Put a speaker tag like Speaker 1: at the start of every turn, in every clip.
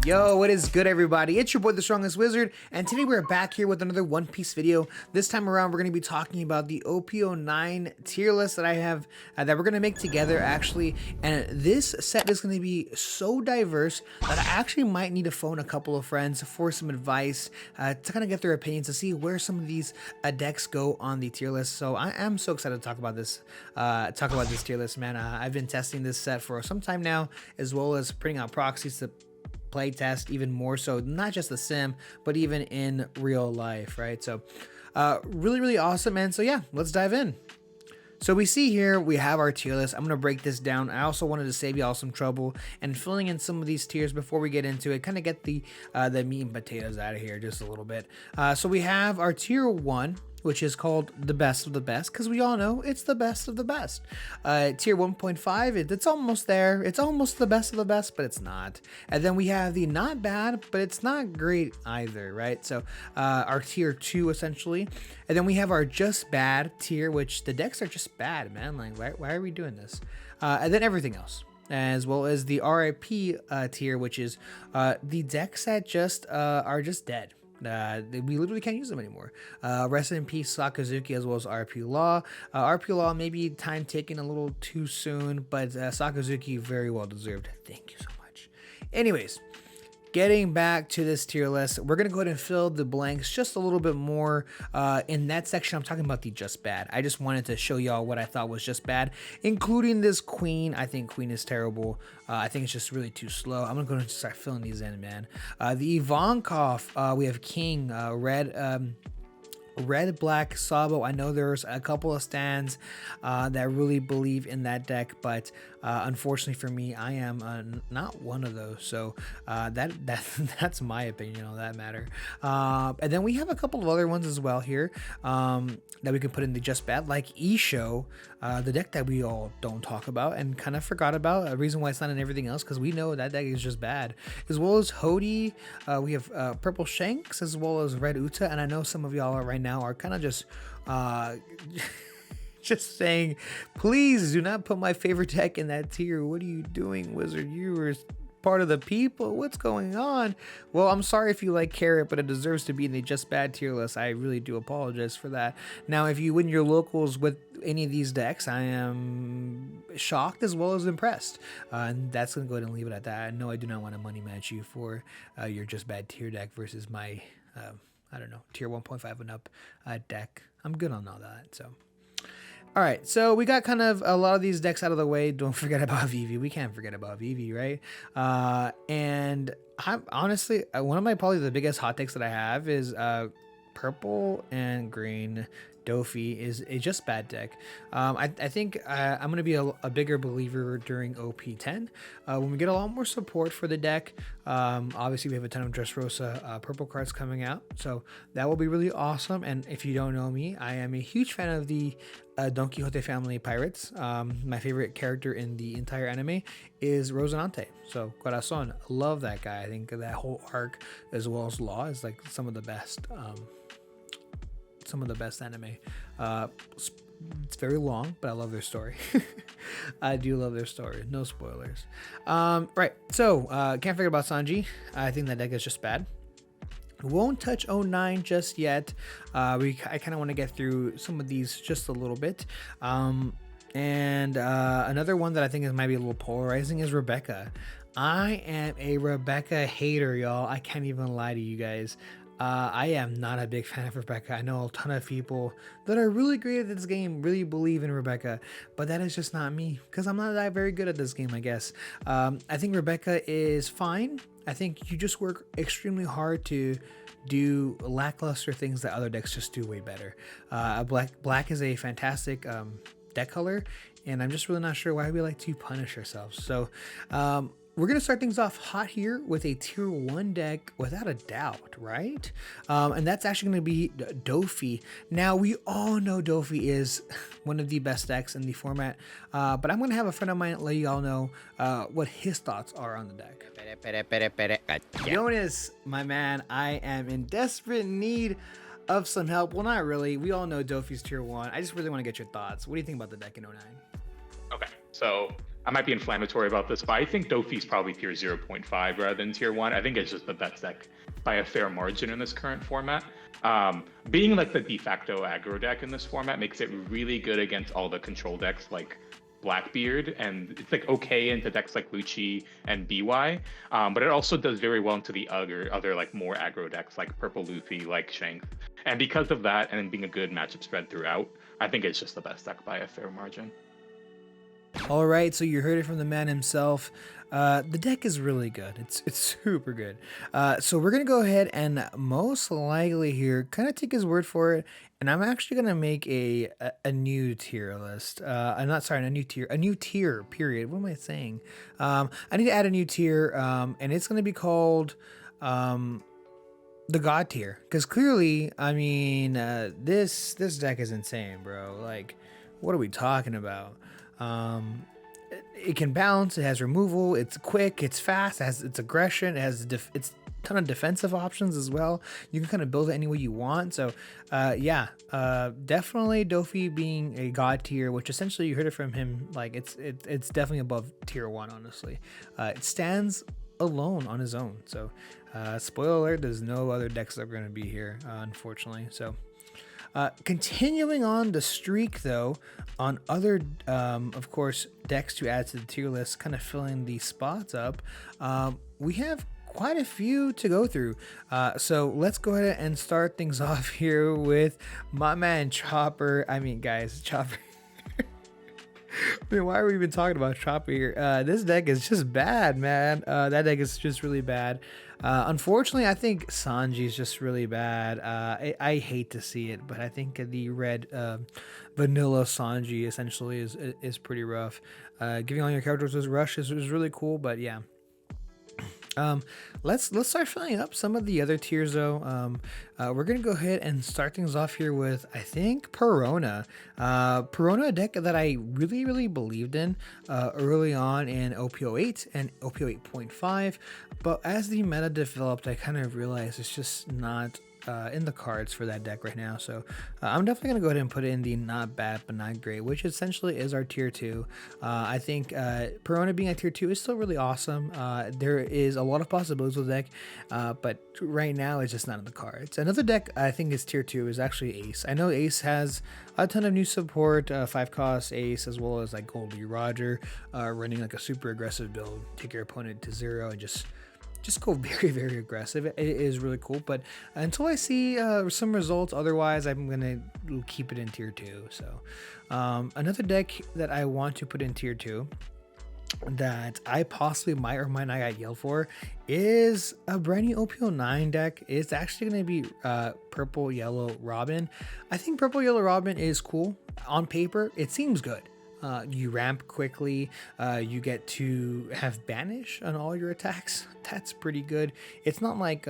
Speaker 1: Yo, what is good, everybody? It's your boy, the Strongest Wizard, and today we're back here with another One Piece video. This time around, we're going to be talking about the OP09 tier list that I have, that we're going to make together, actually. And this set is going to be so diverse that I actually might need to phone a couple of friends for some advice, to kind of get their opinions, to see where some of these decks go on the tier list. So I am so excited to talk about this tier list, man. I've been testing this set for some time now, as well as printing out proxies to play test even more so, not just the sim, but even in real life, right? So really awesome, man. So yeah, let's dive in. So we see here we have our tier list. I'm going to break this down. I also wanted to save y'all some trouble and filling in some of these tiers before we get into it, kind of get the meat and potatoes out of here just a little bit. So we have our tier 1, which is called the best of the best, because we all know it's the best of the best. Tier 1.5, it's almost there. It's almost the best of the best, but it's not. And then we have the not bad, but it's not great either, right? So our tier 2, essentially. And then we have our just bad tier, which the decks are just bad, man. Like, why are we doing this? And then everything else, as well as the RIP tier, which is the decks that just are just dead. We literally can't use them anymore. Rest in peace, Sakazuki, as well as RP Law. RP Law maybe time taken a little too soon, but Sakazuki very well deserved. Thank you so much. Anyways, getting back to this tier list, we're going to go ahead and fill the blanks just a little bit more. In that section, I'm talking about the just bad. I just wanted to show y'all what I thought was just bad, including this Queen. I think Queen is terrible. I think it's just really too slow. I'm going to go ahead and start filling these in, man. The Ivankov, we have King, Red, Black, Sabo. I know there's a couple of stands that really believe in that deck, but unfortunately for me, I am not one of those. So that's my opinion on that matter. And then we have a couple of other ones as well here that we can put in the just bad, like Isho, the deck that we all don't talk about and kind of forgot about. A reason why it's not in everything else, because we know that deck is just bad. As well as Hody, we have Purple Shanks, as well as Red Uta, and I know some of y'all right now are kind of just just saying, please do not put my favorite deck in that tier. What are you doing, Wizard? You were part of the people. What's going on? Well, I'm sorry if you like Carrot, but it deserves to be in the just bad tier list. I really do apologize for that. Now, if you win your locals with any of these decks, I am shocked as well as impressed. And that's going to go ahead and leave it at that. No, I do not want to money match you for your just bad tier deck versus my I don't know, tier 1.5 and up deck. I'm good on all that. So all right, so we got kind of a lot of these decks out of the way. Don't forget about Vivi. We can't forget about Vivi, right? And I'm honestly, one of my probably the biggest hot takes that I have is purple and green Doffy is a just bad deck. I think I'm going to be a bigger believer during OP10 when we get a lot more support for the deck. Obviously, we have a ton of Dressrosa purple cards coming out, so that will be really awesome. And if you don't know me, I am a huge fan of the Don Quixote family pirates. My favorite character in the entire anime is Rosinante. So Corazon, love that guy. I think that whole arc, as well as Law, is like some of the best. Some of the best anime. It's very long, but I love their story. I do love their story. No spoilers. Right, so can't forget about Sanji. I think that deck is just bad. Won't touch 09 just yet. I kind of want to get through some of these just a little bit. And another one that I think might be a little polarizing is Rebecca. I am a Rebecca hater, y'all. I can't even lie to you guys. I am not a big fan of Rebecca. I know a ton of people that are really great at this game really believe in Rebecca, but that is just not me, because I'm not that very good at this game, I guess. I think Rebecca is fine. I think you just work extremely hard to do lackluster things that other decks just do way better. Black is a fantastic deck color, and I'm just really not sure why we like to punish ourselves. So we're going to start things off hot here with a tier 1 deck without a doubt, right? And that's actually going to be Doffy. Now, we all know Doffy is one of the best decks in the format, but I'm going to have a friend of mine let you all know what his thoughts are on the deck. Yonas, my man, I am in desperate need of some help. Well, not really. We all know Doffy's tier 1. I just really want to get your thoughts. What do you think about the deck in 09?
Speaker 2: Okay, so I might be inflammatory about this, but I think Doffy's probably tier 0.5 rather than tier 1. I think it's just the best deck by a fair margin in this current format. Being like the de facto aggro deck in this format makes it really good against all the control decks like Blackbeard, and it's like okay into decks like Lucci and BY, but it also does very well into the other like more aggro decks like Purple Luffy, like Shanks. And because of that, and being a good matchup spread throughout, I think it's just the best deck by a fair margin.
Speaker 1: All right, so you heard it from the man himself. The deck is really good. It's super good. So we're gonna go ahead and most likely here kind of take his word for it, and I'm actually gonna make a new tier list. I'm not sorry, a new tier. Period. What am I saying? I need to add a new tier, and it's gonna be called the God tier, because clearly, I mean, this deck is insane, bro. Like, what are we talking about? It can bounce, it has removal, it's quick, it's fast, it has its aggression, it has it's a ton of defensive options as well. You can kind of build it any way you want. So yeah, definitely Doffy being a god tier, which essentially you heard it from him, like it's definitely above tier 1, honestly. It stands alone on his own. So spoiler alert, there's no other decks that are going to be here, unfortunately. So continuing on the streak, though, on other, of course, decks to add to the tier list, kind of filling these spots up, we have quite a few to go through. So let's go ahead and start things off here with my man Chopper. I mean, guys, Chopper. I mean, why are we even talking about Chopper here? This deck is just bad, man. That deck is just really bad. Unfortunately, I think Sanji is just really bad. I hate to see it, but I think the red vanilla Sanji essentially is pretty rough. Giving all your characters this rush is really cool, but yeah. Let's start filling up some of the other tiers, though. We're gonna go ahead and start things off here with, I think, Perona. Perona, a deck that I really believed in early on in OP08 and OP8.5, but as the meta developed, I kind of realized it's just not in the cards for that deck right now. So I'm definitely going to go ahead and put it in the not bad but not great, which essentially is our tier 2. I think Perona being a tier 2 is still really awesome. There is a lot of possibilities with the deck, but right now it's just not in the cards. Another deck I think is tier 2 is actually Ace. I know Ace has a ton of new support, 5 cost Ace, as well as like Goldie Roger, running like a super aggressive build, take your opponent to 0 and just go very aggressive. It is really cool, but until I see some results, otherwise I'm gonna keep it in tier 2. So another deck that I want to put in tier 2 that I possibly might or might not get yelled for is a brand new OP09 deck. It's actually going to be Purple Yellow Robin. I think Purple Yellow Robin is cool on paper. It seems good. You ramp quickly, you get to have banish on all your attacks. That's pretty good. It's not like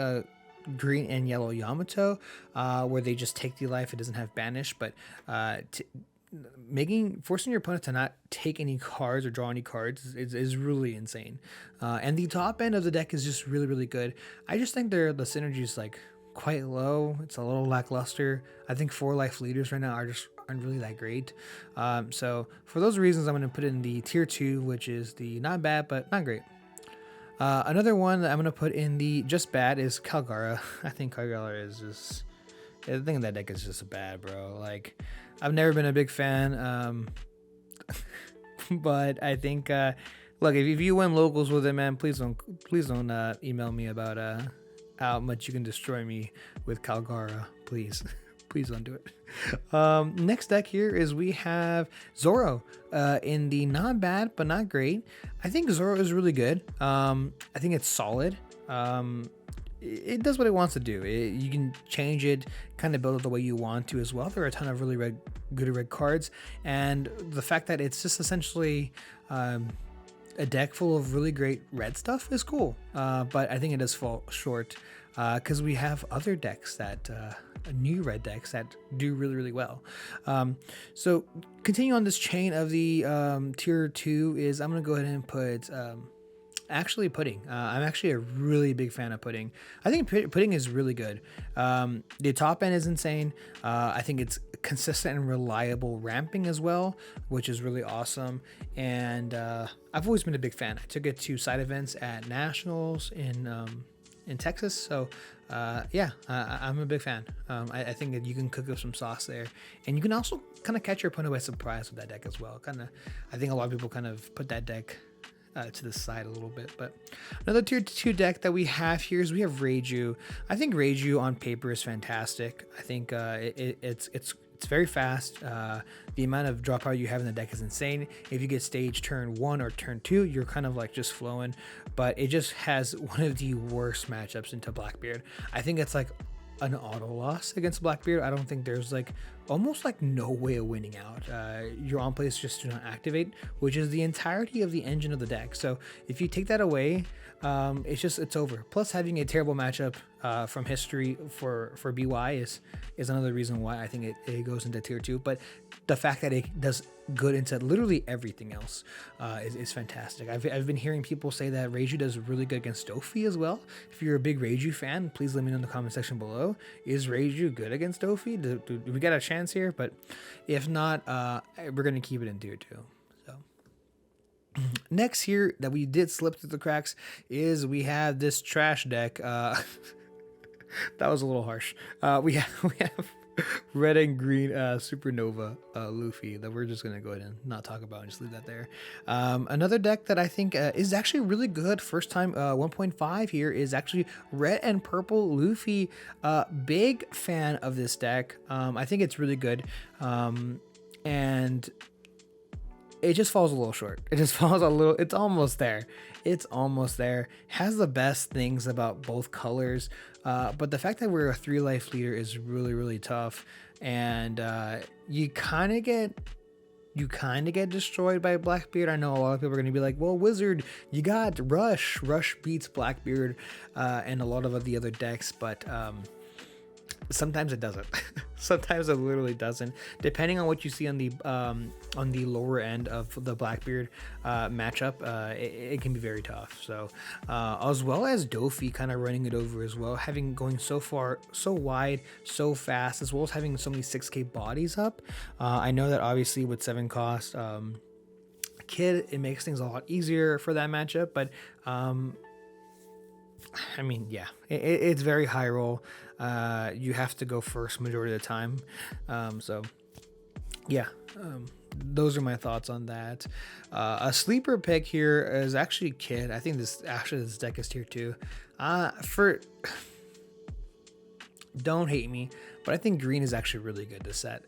Speaker 1: green and yellow Yamato, where they just take the life, it doesn't have banish, but forcing your opponent to not take any cards or draw any cards is really insane. And the top end of the deck is just really good. I just think the synergy is like quite low. It's a little lackluster. I think 4 life leaders right now aren't really that great. So for those reasons, I'm going to put in the tier 2, which is the not bad but not great. Another one that I'm going to put in the just bad is Calgara. I think Calgara is just, I think that deck is just bad, bro. Like, I've never been a big fan, but I think look, if you win locals with it, man, please don't email me about how much you can destroy me with Calgara, please. Please don't do it. Next deck here is we have Zoro in the not bad but not great. I think Zoro is really good. I think it's solid. It does what it wants to do. You can change it, kind of build it the way you want to as well. There are a ton of really good red cards, and the fact that it's just essentially a deck full of really great red stuff is cool. But I think it does fall short because we have other decks that new red decks that do really well. So continue on this chain of the tier 2 is I'm gonna go ahead and put actually pudding. I'm actually a really big fan of pudding. I think pudding is really good. The top end is insane. I think it's consistent and reliable ramping as well, which is really awesome. And I've always been a big fan. I took it to side events at Nationals in Texas. So I'm a big fan. I think that you can cook up some sauce there, and you can also kind of catch your opponent by surprise with that deck as well. I think a lot of people kind of put that deck to the side a little bit. But another tier 2 deck that we have here is we have Reiju. I think Reiju on paper is fantastic. I think it's very fast. The amount of drop power you have in the deck is insane. If you get stage turn 1 or turn 2, you're kind of like just flowing, but it just has one of the worst matchups into Blackbeard. I think it's like an auto loss against Blackbeard. I don't think there's like almost like no way of winning out. Your on plays just do not activate, which is the entirety of the engine of the deck. So if you take that away, it's over. Plus, having a terrible matchup from history for BY is another reason why I think it goes into tier 2. But the fact that it does good into literally everything else is fantastic. I've been hearing people say that Reiju does really good against Doffy as well. If you're a big Reiju fan, please let me know in the comment section below. Is Reiju good against Doffy? Do we got a chance here? But if not, we're gonna keep it in tier 2. Next here that we did slip through the cracks is we have this trash deck. That was a little harsh. We have red and green Supernova Luffy that we're just gonna go ahead and not talk about and just leave that there. Another deck that I think is actually really good, first time 1.5 here, is actually red and purple Luffy. Big fan of this deck. I think it's really good, and it just falls a little short. It's almost there. Has the best things about both colors, but the fact that we're a 3 life leader is really, really tough. And you kind of get destroyed by Blackbeard. I know a lot of people are going to be like, well, Wizard, you got Rush. Rush beats Blackbeard and a lot of the other decks, but sometimes it doesn't. Sometimes it literally doesn't, depending on what you see on the lower end of the Blackbeard matchup. It can be very tough. So as well as Doffy kind of running it over as well, going so far, so wide, so fast, as well as having so many 6k bodies up. I know that obviously with 7 cost Kid, it makes things a lot easier for that matchup, but I mean, yeah, it's very high roll. You have to go first majority of the time. Those are my thoughts on that. A sleeper pick here is actually Kid. I think this deck is tier 2. Don't hate me, but I think green is actually really good this set.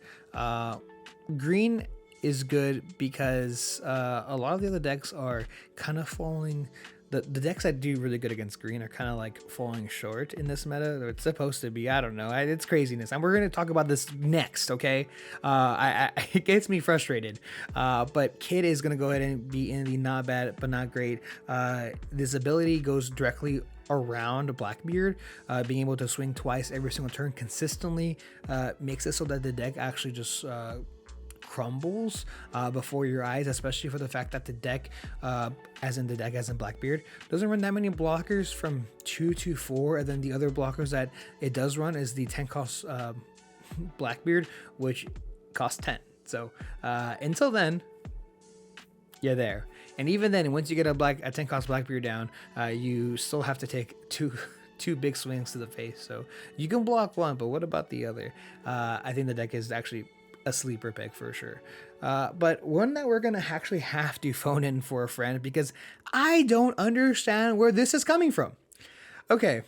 Speaker 1: Green is good because a lot of the other decks are kind of falling. The decks that do really good against green are kind of like falling short in this meta. It's supposed to be. I don't know. It's craziness. And we're going to talk about this next, okay? It gets me frustrated. But Kid is going to go ahead and be in the not bad but not great. This ability goes directly around Blackbeard. Being able to swing twice every single turn consistently makes it so that the deck actually just crumbles before your eyes, especially for the fact that the deck, as in Blackbeard, doesn't run that many blockers from 2 to 4, and then the other blockers that it does run is the 10 cost Blackbeard, which costs 10. So until then, you're there. And even then, once you get a 10 cost Blackbeard down, you still have to take two big swings to the face. So you can block one, but what about the other? I think the deck is actually a sleeper pick for sure. But one that we're gonna actually have to phone in for a friend, because I don't understand where this is coming from. Okay,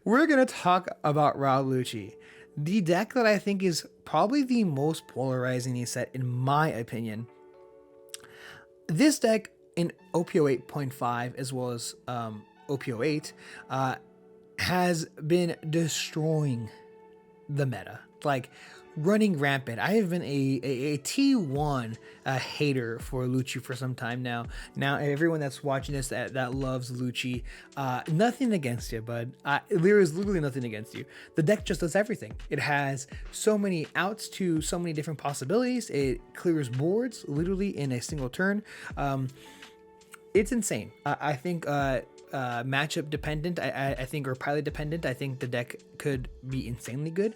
Speaker 1: we're gonna talk about Lucci, the deck that I think is probably the most polarizing set in my opinion. This deck in OP09.5 as well as OP08 has been destroying the meta, like running rampant. I have been a T1 hater for Lucci for some time now. Now everyone that's watching this that loves Lucci, nothing against you, but there is literally nothing against you. The deck just does everything. It has so many outs to so many different possibilities. It clears boards literally in a single turn. It's insane. I think matchup dependent, I think, or pilot dependent. I think the deck could be insanely good.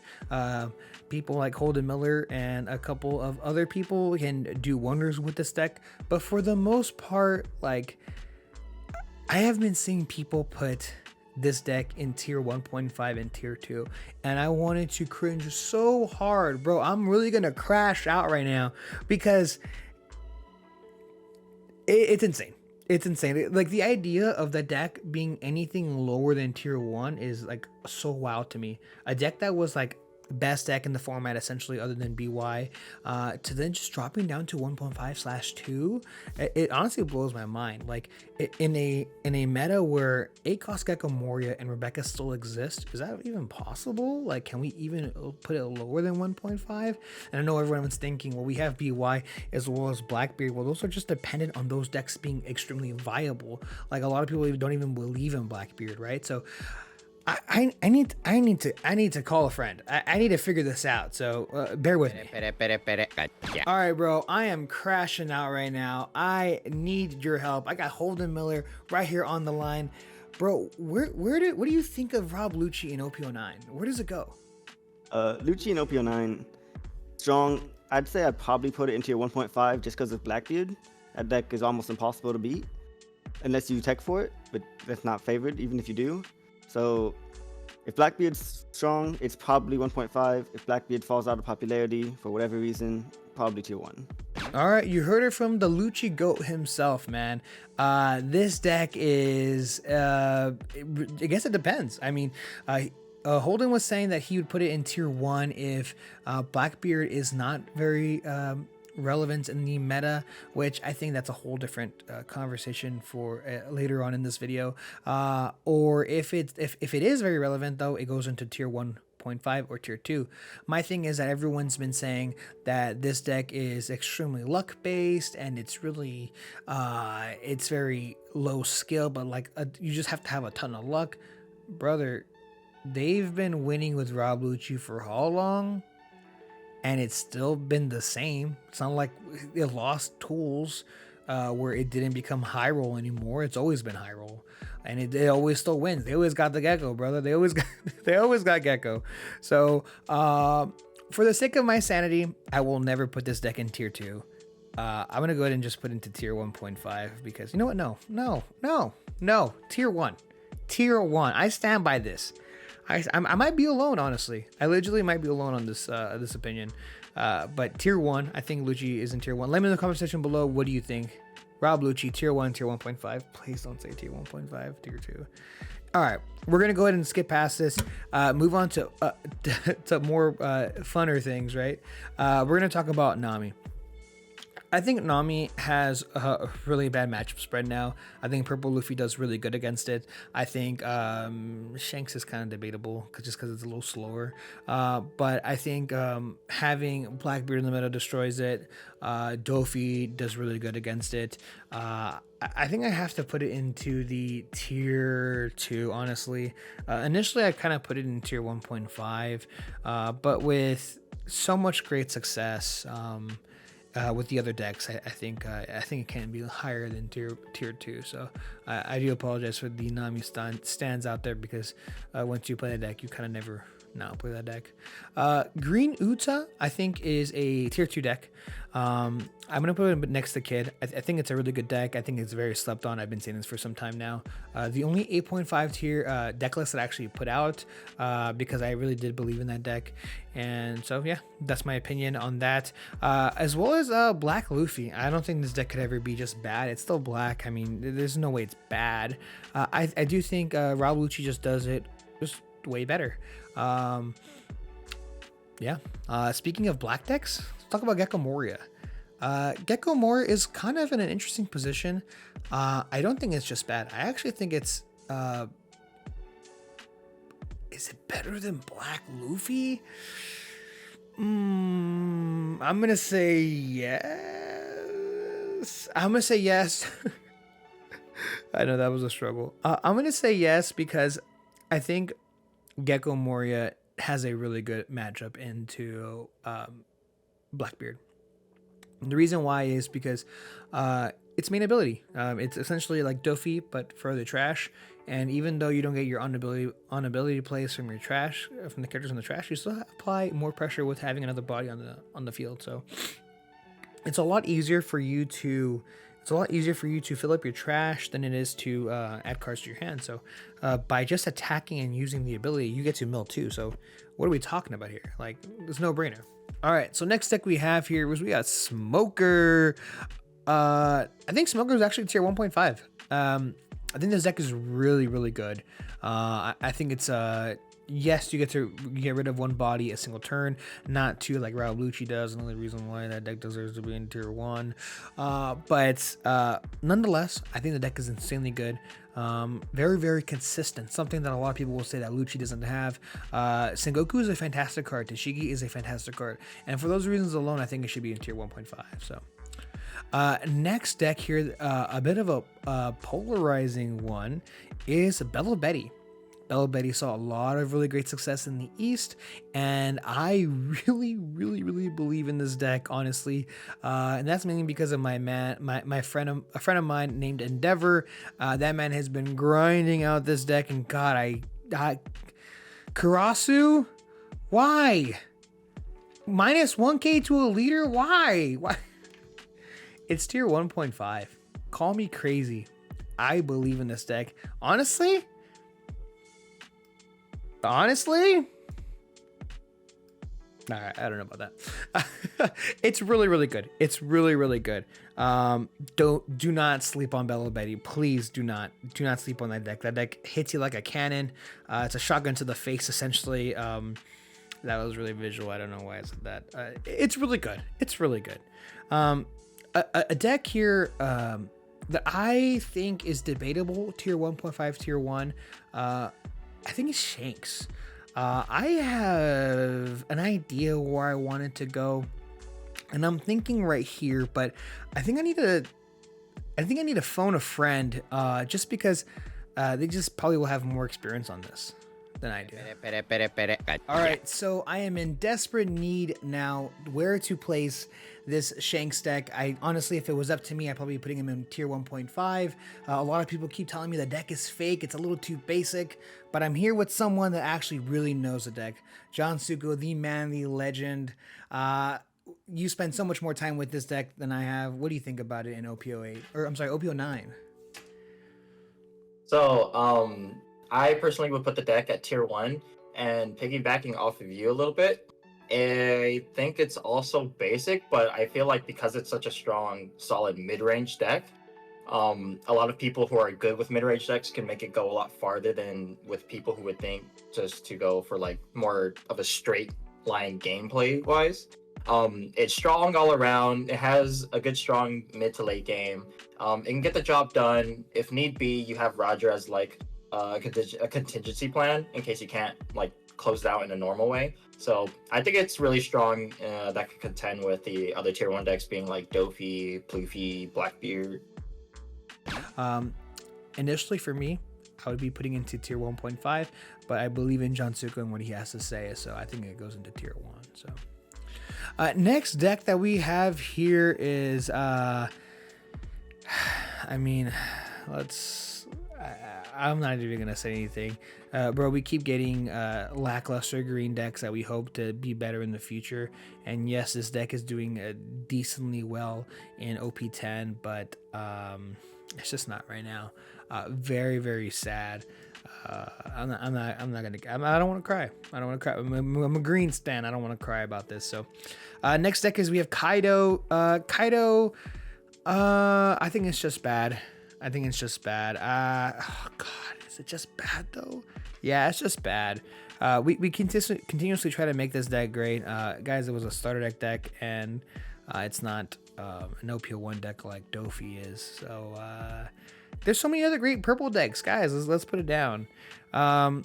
Speaker 1: People like Holden Miller and a couple of other people can do wonders with this deck. But for the most part, like, I have been seeing people put this deck in tier 1.5 and tier 2, and I wanted to cringe so hard, bro. I'm really gonna crash out right now because it's insane. It's insane. Like, the idea of the deck being anything lower than tier 1 is like so wild to me. A deck that was like best deck in the format essentially, other than BY, to then just dropping down to 1.5/2, it honestly blows my mind. Like, in a meta where 8 cost Gecko Moria and Rebecca still exist, is that even possible? Like, can we even put it lower than 1.5? And I know everyone's thinking, well, we have BY as well as Blackbeard. Well, those are just dependent on those decks being extremely viable. Like, a lot of people don't even believe in Blackbeard, right? So I need to call a friend. I need to figure this out. So bear with me. All right, bro. I am crashing out right now. I need your help. I got Holden Miller right here on the line, bro. What do you think of Rob Lucci and OP09? Where does it go?
Speaker 3: Lucci and OP09, strong. I'd say I'd probably put it into your 1.5 just because of Blackbeard. That deck is almost impossible to beat unless you tech for it, but that's not favored even if you do. So if Blackbeard's strong, it's probably 1.5. If Blackbeard falls out of popularity for whatever reason, probably tier 1.
Speaker 1: All right, you heard it from the Lucci GOAT himself, man. This deck is, I guess it depends. I mean, Holden was saying that he would put it in tier 1 if Blackbeard is not very relevant in the meta, which I think that's a whole different conversation for later on in this video. Or if it is very relevant, though, it goes into tier 1.5 or tier 2. My thing is that everyone's been saying that this deck is extremely luck based, and it's really it's very low skill, but like you just have to have a ton of luck, brother. They've been winning with Rob Lucci for how long? And it's still been the same. It's not like it lost tools where it didn't become high roll anymore. It's always been high roll, and it always still wins. They always got the Gecko, brother. They always got Gecko. So for the sake of my sanity, I will never put this deck in tier 2. I'm gonna go ahead and just put it into tier 1.5 because you know what? No. Tier 1. I stand by this. I might be alone, honestly. I literally might be alone on this opinion. But tier 1, I think Lucci is in tier 1. Let me know in the comment section below. What do you think? Rob Lucci, tier 1, tier 1.5. Please don't say tier 1.5, tier 2. All right, we're gonna go ahead and skip past this. Move on to more funner things, right? We're gonna talk about Nami. I think Nami has a really bad matchup spread now. I think Purple Luffy does really good against it. I think Shanks is kind of debatable just because it's a little slower. But I think having Blackbeard in the meta destroys it. Doffy does really good against it. I think I have to put it into the tier 2, honestly. Initially, I kind of put it in tier 1.5, but with so much great success, with the other decks, I think it can be higher than tier 2. So I do apologize for the Nami stands out there because once you play the deck, you kind of never play that deck. Green Uta, I think, is a tier 2 deck. I'm gonna put it next to Kid. I think it's a really good deck. I think it's very slept on. I've been saying this for some time now. The only 8.5 tier deck list that I actually put out because I really did believe in that deck. And so yeah, that's my opinion on that. As well as Black Luffy. I don't think this deck could ever be just bad. It's still black. I mean, there's no way it's bad. I do think Rob Lucci just does it just way better. Speaking of black decks, let's talk about Gecko Moria. Gecko Moria is kind of in an interesting position. I don't think it's just bad. I actually think it's is it better than Black Luffy? I'm gonna say yes. I know that was a struggle. I'm gonna say yes because I think Gecko Moria has a really good matchup into Blackbeard. The reason why is because its main ability. It's essentially like Doffy, but for the trash. And even though you don't get your on ability plays from your trash, from the characters in the trash, you still apply more pressure with having another body on the field. So it's a lot easier for you to fill up your trash than it is to add cards to your hand. So by just attacking and using the ability, you get to mill too. So what are we talking about here? Like, there's no brainer. All right, so next deck we have here we got Smoker. I think Smoker is actually tier 1.5. I think this deck is really, really good. I think it's yes, you get rid of one body a single turn, not two like Lucci does. Another reason why that deck deserves to be in tier 1. But nonetheless, I think the deck is insanely good. Very, very consistent. Something that a lot of people will say that Lucci doesn't have. Sengoku is a fantastic card. Tashigi is a fantastic card. And for those reasons alone, I think it should be in tier 1.5. So. Next deck here, a bit of a polarizing one, is Bella Betty. Bella Betty saw a lot of really great success in the East, and I really, really, really believe in this deck, honestly. And that's mainly because of a friend of mine named Endeavor. That man has been grinding out this deck, and God, I Karasu, why? Minus 1k to a leader? Why? It's tier 1.5. Call me crazy. I believe in this deck. Honestly, all right, I don't know about that. It's really, really good. It's really, really good. Do not sleep on Bella Betty. Please do not sleep on that deck. That deck hits you like a cannon. It's a shotgun to the face, essentially. That was really visual. I don't know why I said that. It's really good. It's really good. A deck here that I think is debatable, tier 1.5, tier 1. I think it's Shanks. I have an idea where I wanted to go, and I'm thinking right here, but I think I need to phone a friend, just because they just probably will have more experience on this than I do. All right, so I am in desperate need now where to place this Shanks deck. I honestly, if it was up to me, I'd probably be putting him in tier 1.5. A lot of people keep telling me the deck is fake, it's a little too basic, but I'm here with someone that actually really knows the deck. Jansuko, the man, the legend. You spend so much more time with this deck than I have. What do you think about it in OP08? Or I'm sorry, OP09?
Speaker 4: So, I personally would put the deck at tier 1, and piggybacking off of you a little bit, I think it's also basic, but I feel like because it's such a strong, solid mid-range deck, a lot of people who are good with mid-range decks can make it go a lot farther than with people who would think just to go for like more of a straight line gameplay wise. It's strong all around. It has a good strong mid to late game. It can get the job done. If need be, you have Roger as like a contingency plan in case you can't like close it out in a normal way. So I think it's really strong, that could contend with the other tier 1 decks being like Doffy, Pluffy, Blackbeard.
Speaker 1: Initially for me, I would be putting into tier 1.5, but I believe in Jansuko and what he has to say, so I think it goes into tier 1. So next deck that we have here is I mean, I'm not even gonna say anything, bro. We keep getting lackluster green decks that we hope to be better in the future, and yes, this deck is doing decently well in OP10, but it's just not right now. Very, very sad. I don't want to cry. I'm a green stan. I don't want to cry about this. So next deck is we have Kaido. I think it's just bad. Oh God, is it just bad though? Yeah, it's just bad. We continuously try to make this deck great. Guys, it was a starter deck, and it's not an OP01 deck like Doffy is. So there's so many other great purple decks, guys. Let's put it down. But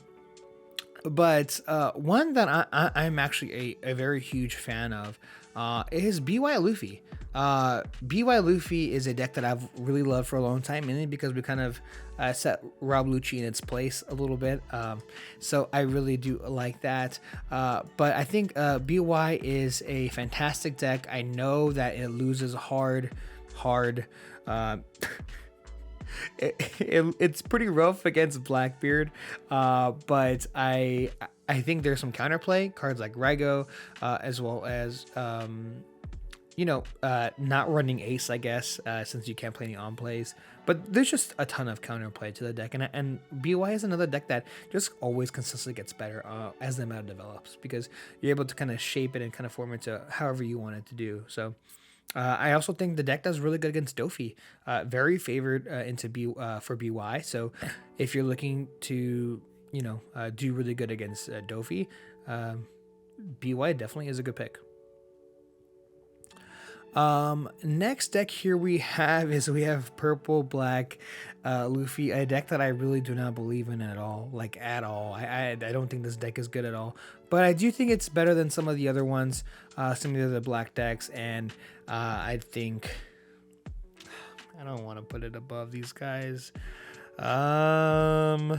Speaker 1: one that I'm actually a very huge fan of is BY Luffy. BY Luffy is a deck that I've really loved for a long time, mainly because we kind of set Rob Lucci in its place a little bit. So I really do like that. But I think BY is a fantastic deck. I know that it loses hard hard. It's pretty rough against Blackbeard, but I think there's some counterplay cards like Raigo, as well as not running Ace, I guess, since you can't play any on plays. But there's just a ton of counterplay to the deck, and BY is another deck that just always consistently gets better as the meta develops, because you're able to kind of shape it and kind of form it to however you want it to do. So I also think the deck does really good against Doffy, very favored for BY. So if you're looking to do really good against Doffy, BY definitely is a good pick. Next deck here we have purple black Luffy, a deck that I really do not believe in at all, I don't think this deck is good at all, but I do think it's better than some of the other ones, some of the other black decks, and I think I don't want to put it above these guys, but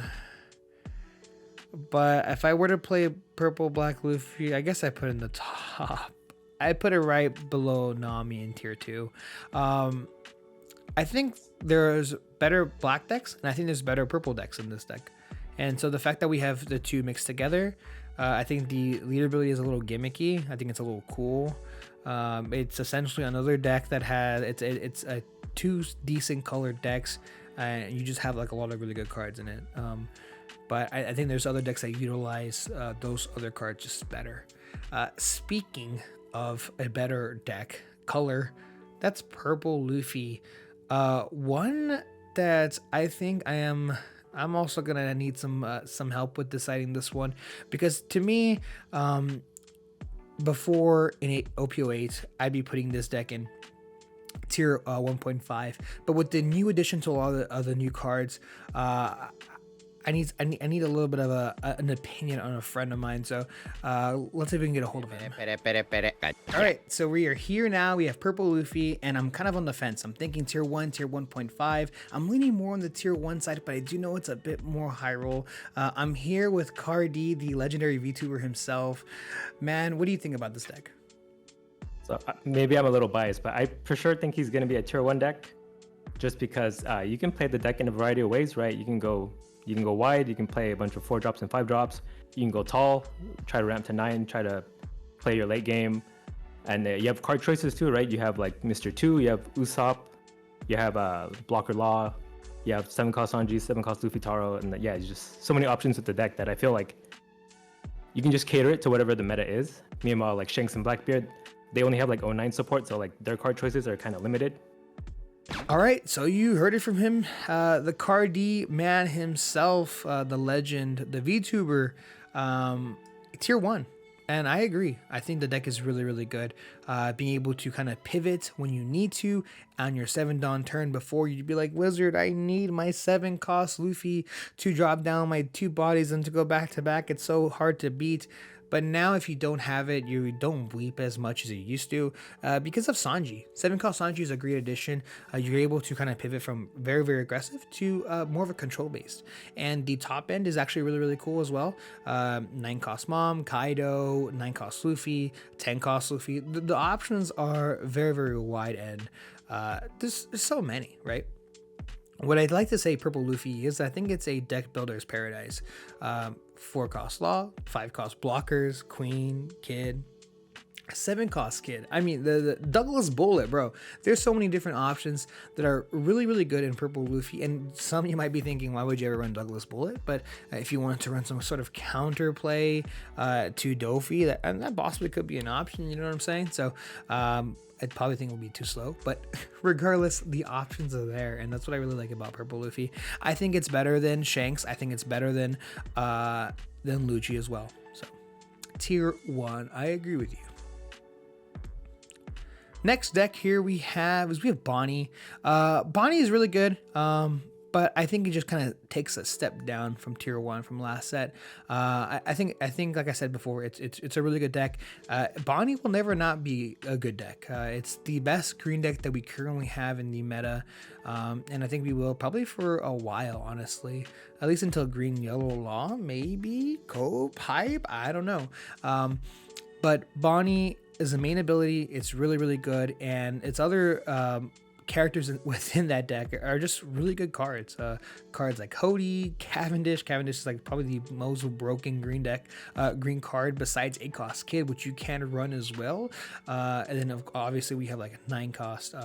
Speaker 1: if I were to play purple black Luffy, I guess I put it in the top. I put it right below Nami in tier 2. I think there's better black decks, and I think there's better purple decks in this deck. And so the fact that we have the two mixed together, I think the leaderability is a little gimmicky. I think it's a little cool. It's essentially another deck that has it's a two decent colored decks, and you just have like a lot of really good cards in it. But I think there's other decks that utilize those other cards just better. Speaking of a better deck color, that's purple Luffy. One that I think I'm also gonna need some help with deciding this one, because to me, before in OP08, I'd be putting this deck in tier 1.5, but with the new addition to a lot of the new cards, I need a little bit of an opinion on a friend of mine. So let's see if we can get a hold of him. All right, so we are here now. We have purple Luffy, and I'm kind of on the fence. I'm thinking tier 1, tier 1.5. I'm leaning more on the tier 1 side, but I do know it's a bit more high roll. I'm here with Cardi, the legendary VTuber himself. Man, what do you think about this deck?
Speaker 5: So maybe I'm a little biased, but I for sure think he's going to be a tier 1 deck, just because you can play the deck in a variety of ways, right? You can go wide, you can play a bunch of 4 drops and 5 drops, you can go tall, try to ramp to 9, try to play your late game, and you have card choices too, right? You have like Mr. 2, you have Usopp, you have Blocker Law, you have 7-cost Sanji, 7-cost Luffy Taro, and yeah, it's just so many options with the deck that I feel like you can just cater it to whatever the meta is. Meanwhile, like Shanks and Blackbeard, they only have like 09 support, so like their card choices are kind of limited.
Speaker 1: All right, so you heard it from him, the Cardi man himself, the legend, the VTuber, tier 1. And I agree. I think the deck is really, really good. Being able to kind of pivot when you need to on your 7 Dawn turn before you'd be like, Wizard, I need my 7-cost Luffy to drop down my 2 bodies and to go back to back. It's so hard to beat. But now if you don't have it, you don't weep as much as you used to because of Sanji. 7-cost Sanji is a great addition. You're able to kind of pivot from very, very aggressive to more of a control based. And the top end is actually really, really cool as well. 9-cost Mom, Kaido, 9-cost Luffy, 10-cost Luffy. The options are very, very wide end. There's so many, right? What I'd like to say purple Luffy is I think it's a deck builder's paradise. 4-cost Law, 5-cost Blockers, Queen, Kid, 7-cost Kid. I mean, the Douglas Bullet, bro. There's so many different options that are really, really good in purple Luffy. And some you might be thinking, why would you ever run Douglas Bullet? But if you wanted to run some sort of counterplay to Doffy, that possibly could be an option. You know what I'm saying? So I'd probably think it would be too slow, but regardless, the options are there, and that's what I really like about purple Luffy. I think it's better than Shanks. I think it's better than Lucci as well. So tier 1, I agree with you. Next deck here we have Bonnie. Bonnie is really good. But I think it just kind of takes a step down from tier 1 from last set. I think like I said before, it's a really good deck. Bonnie will never not be a good deck. It's the best green deck that we currently have in the meta, and I think we will probably for a while, honestly, at least until Green Yellow Law, maybe Cope Hype. I don't know, but Bonnie is the main ability. It's really, really good, and its other characters within that deck are just really good cards. Cards like Cody, Cavendish. Cavendish is like probably the most broken green card besides 8-cost Kid, which you can run as well. And then obviously we have like a 9-cost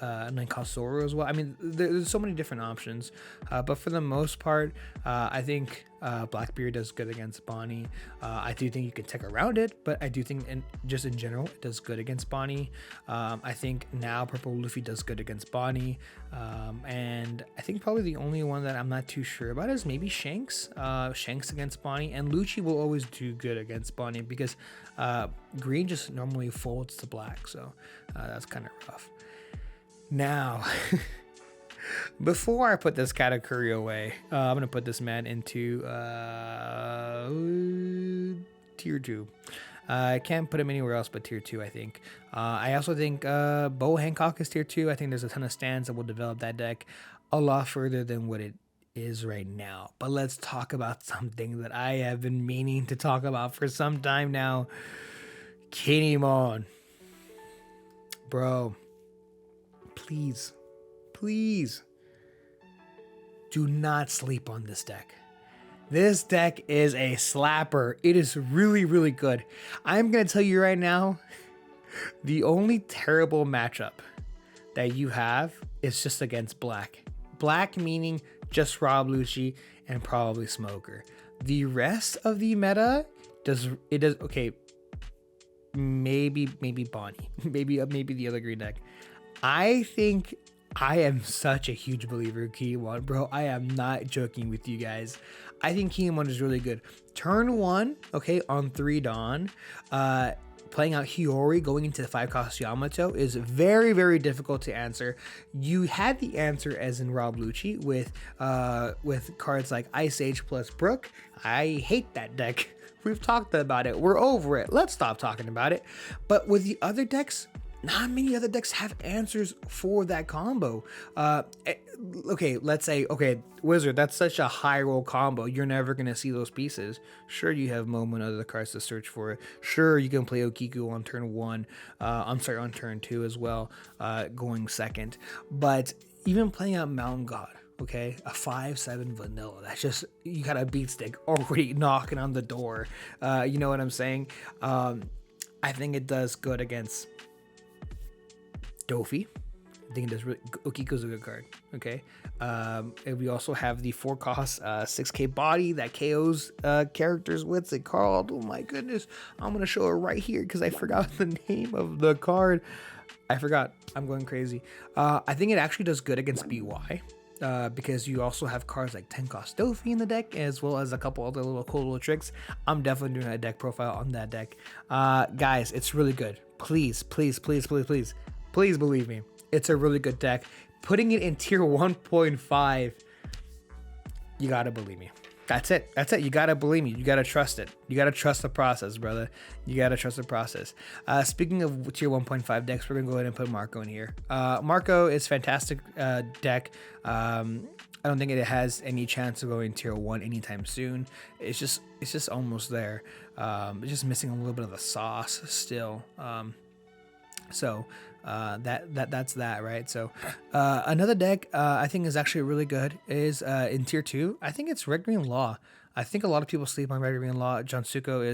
Speaker 1: 9-cost Zoro as well. I mean, there's so many different options, but for the most part, I think Blackbeard does good against Bonnie. I do think you can tech around it, but I do think, just in general, it does good against Bonnie. I think now Purple Luffy does good against Bonnie, and I think probably the only one that I'm not too sure about is maybe Shanks. Shanks against Bonnie, and Lucci will always do good against Bonnie because green just normally folds to black, so that's kind of rough. Now, before I put this Katakuri away, I'm gonna put this man into tier 2. I can't put him anywhere else but tier 2, I think. I also think Bo Hancock is tier 2. I think there's a ton of stands that will develop that deck a lot further than what it is right now. But let's talk about something that I have been meaning to talk about for some time now. Kinemon. Bro. Please do not sleep on this deck. This deck is a slapper. It is really, really good. I'm going to tell you right now, the only terrible matchup that you have is just against black. Black meaning just Rob Lucci and probably Smoker. The rest of the meta does okay. Maybe Bonnie. maybe the other green deck. I think I am such a huge believer in Kinemon, bro. I am not joking with you guys. I think Kinemon is really good. Turn 1, okay, on 3 Dawn, playing out Hiyori going into the 5-cost Yamato is very, very difficult to answer. You had the answer as in Rob Lucci with cards like Ice Age plus Brook. I hate that deck. We've talked about it. We're over it. Let's stop talking about it. But with the other decks, not many other decks have answers for that combo. Okay, let's say, Wizard, that's such a high roll combo. You're never going to see those pieces. Sure, you have Momo and other cards to search for it. Sure, you can play Okiku on turn 1. On turn 2 as well, going second. But even playing out Mountain God, okay, a 5/7 vanilla, that's just, you got a beat stick already knocking on the door. You know what I'm saying? I think it does good against Doffy. I think it does really. Okiko's a good card. Okay. And we also have the 4-cost 6k body that KOs characters. What's it called? Oh my goodness. I'm gonna show it right here because I forgot the name of the card. I forgot. I'm going crazy. I think it actually does good against BY. Because you also have cards like 10-cost Doffy in the deck, as well as a couple other cool little tricks. I'm definitely doing a deck profile on that deck. Guys, it's really good. Please believe me. It's a really good deck. Putting it in tier 1.5, you gotta believe me. That's it. You gotta believe me. You gotta trust it. You gotta trust the process, brother. You gotta trust the process. Speaking of tier 1.5 decks, we're gonna go ahead and put Marco in here. Marco is fantastic deck. I don't think it has any chance of going tier 1 anytime soon. It's just almost there. It's just missing a little bit of the sauce still. So that's that, right? So another deck I think is actually really good is in tier 2. I think it's Red Green Law. I think a lot of people sleep on Red Green Law. Jansuko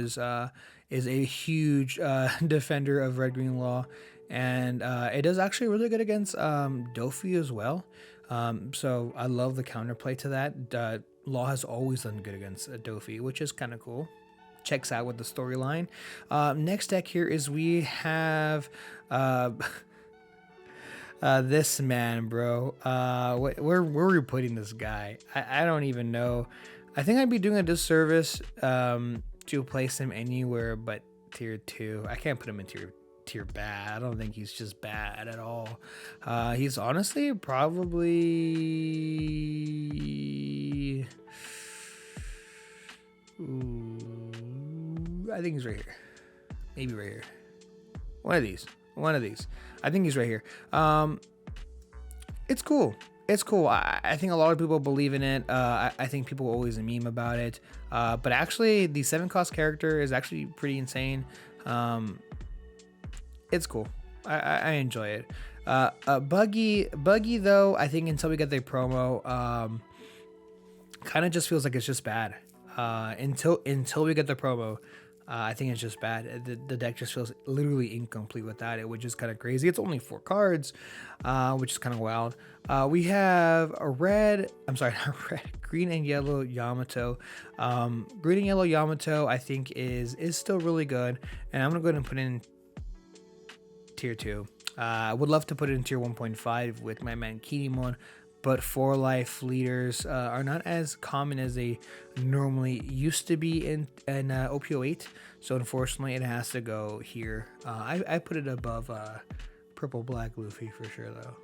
Speaker 1: is a huge defender of Red Green Law, and it is actually really good against Doffy as well. So I love the counterplay to that. Law has always done good against Doffy, which is kind of cool. Checks out with the storyline. Next deck here is we have this man, bro. Where are we putting this guy? I don't even know. I think I'd be doing a disservice to place him anywhere but tier 2. I can't put him in tier bad. I don't think he's just bad at all. He's honestly probably, I think he's right here. Maybe right here. One of these. I think he's right here. It's cool. I think a lot of people believe in it. I think people always meme about it. But actually, the 7-cost character is actually pretty insane. It's cool. I enjoy it. Buggy though, I think until we get the promo, kind of just feels like it's just bad. Until we get the promo, I think it's just bad. The deck just feels literally incomplete without it, which is kind of crazy. It's only 4 cards, which is kind of wild. We have green and yellow Yamato. Green and yellow Yamato, I think is still really good, and I'm gonna go ahead and put it in tier 2. I would love to put it in tier 1.5 with my man Kinemon, but 4 life leaders are not as common as they normally used to be in OP08. So unfortunately, it has to go here. I put it above purple black Luffy for sure though.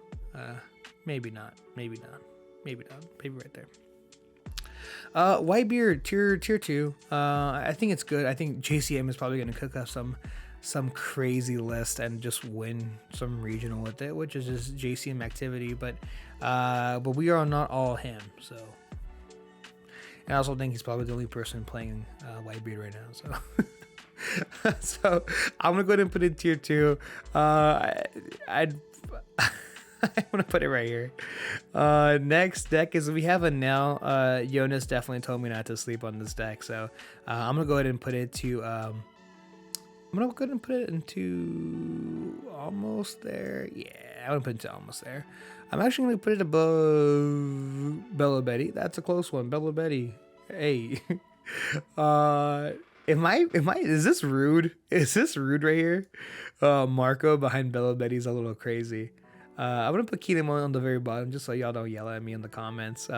Speaker 1: Maybe not. Maybe right there. Whitebeard tier 2. I think it's good. I think JCM is probably going to cook up some crazy list and just win some regional with it, which is just JCM activity. But we are not all him. So, and I also think he's probably the only person playing Whitebeard right now. So. So I'm gonna go ahead and put it in tier 2. I'm gonna put it right here. Next deck is we have a Nell. Yonas definitely told me not to sleep on this deck, so I'm gonna go ahead and put it to. I'm gonna go ahead and put it into almost there. Yeah, I'm gonna put it into almost there. I'm actually gonna put it above Bella Betty. That's a close one, Bella Betty. Hey, is this rude? Is this rude right here? Marco behind Bella Betty's a little crazy. I'm gonna put Kinemon on the very bottom just so y'all don't yell at me in the comments.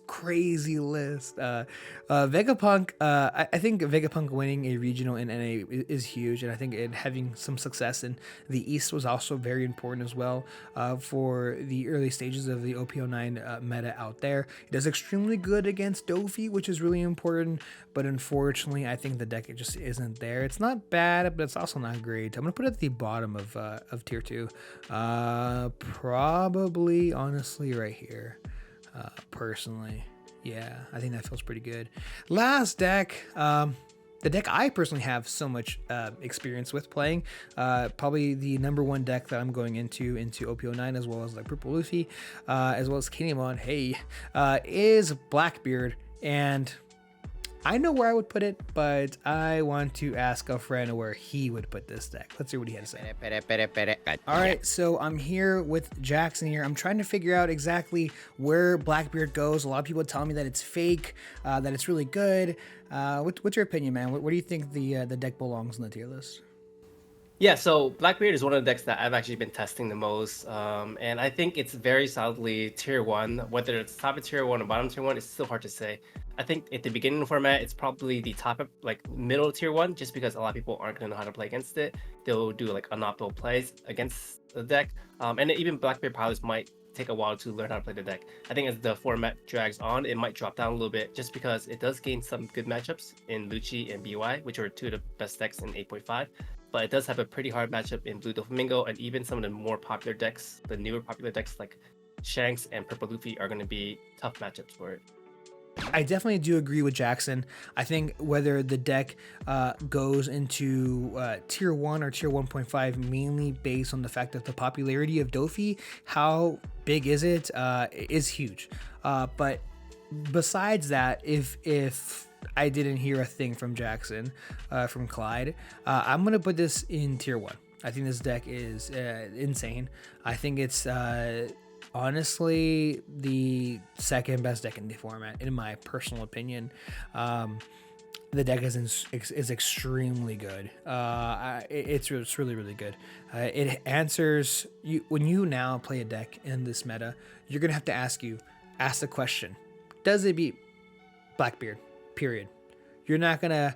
Speaker 1: Crazy list. Vegapunk. I think Vegapunk winning a regional in NA is huge, and I think it having some success in the East was also very important as well for the early stages of the OP09 meta out there. It does extremely good against Doffy, which is really important, but unfortunately, I think the deck it just isn't there. It's not bad, but it's also not great. I'm gonna put it at the bottom of tier 2. Probably, honestly, right here. Personally, yeah, I think that feels pretty good. Last deck, the deck I personally have so much experience with playing, probably the number 1 deck that I'm going into OP09, as well as like Purple Luffy, as well as Kinemon, hey, is Blackbeard. And I know where I would put it, but I want to ask a friend where he would put this deck. Let's hear what he had to say. All right, so I'm here with Jackson here. I'm trying to figure out exactly where Blackbeard goes. A lot of people tell me that it's fake, that it's really good. What's your opinion, man? Where do you think the deck belongs in the tier list?
Speaker 6: Yeah, so Blackbeard is one of the decks that I've actually been testing the most, and I think it's very solidly tier 1. Whether it's top of tier 1 or bottom tier 1, it's still hard to say. I think at the beginning of the format, it's probably the top of middle tier 1, just because a lot of people aren't going to know how to play against it. They'll do like unoptimal plays against the deck, and even Blackbeard pilots might take a while to learn how to play the deck. I think as the format drags on, it might drop down a little bit, just because it does gain some good matchups in Lucci and BY, which are 2 of the best decks in 8.5. But it does have a pretty hard matchup in Blue Doflamingo, and even some of the more popular decks, the newer popular decks like Shanks and Purple Luffy are going to be tough matchups for it.
Speaker 1: I definitely do agree with Jackson. I think whether the deck goes into tier 1 or tier 1.5 mainly based on the fact that the popularity of Doffy, how big is it, is huge. But besides that, if I didn't hear a thing from Jackson, from Clyde, I'm going to put this in tier 1. I think this deck is insane. I think it's honestly the second best deck in the format, in my personal opinion. The deck is extremely good. It's really, really good. It answers you when you now play a deck in this meta. You're going to have to ask the question, does it beat Blackbeard? Period. You're not gonna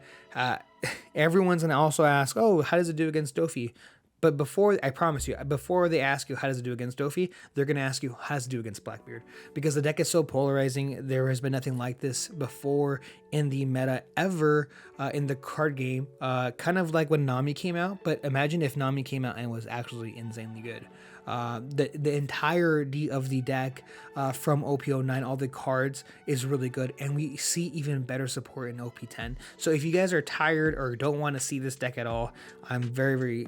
Speaker 1: everyone's gonna also ask, oh, how does it do against Doffy? But I promise you, before they ask you how does it do against Doffy, they're gonna ask you how does it do against Blackbeard, because the deck is so polarizing. There has been nothing like this before in the meta ever, in the card game, kind of like when Nami came out. But imagine if Nami came out and was actually insanely good. The entirety of the deck from OP09, all the cards, is really good, and we see even better support in OP10. So if you guys are tired or don't want to see this deck at all, I'm very, very,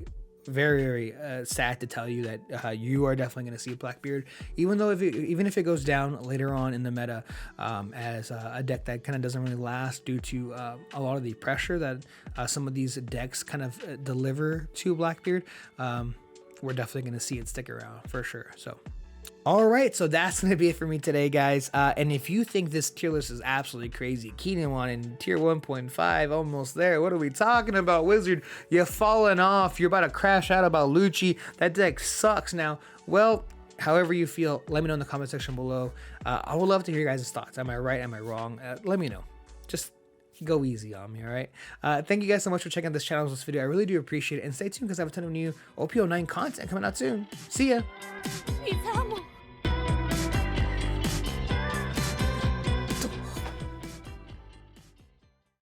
Speaker 1: very sad to tell you that you are definitely going to see Blackbeard, even though even if it goes down later on in the meta as a deck that kind of doesn't really last due to a lot of the pressure that some of these decks kind of deliver to Blackbeard. We're definitely going to see it stick around for sure. So. All right, so that's going to be it for me today, guys. And if you think this tier list is absolutely crazy, Kinemon in tier 1.5, almost there. What are we talking about, Wizard? You've fallen off. You're about to crash out about Lucci. That deck sucks now. Well, however you feel, let me know in the comment section below. I would love to hear your guys' thoughts. Am I right? Am I wrong? Let me know. Just go easy on me, all right? Thank you guys so much for checking out this channel, this video. I really do appreciate it. And stay tuned because I have a ton of new OP09 content coming out soon. See ya.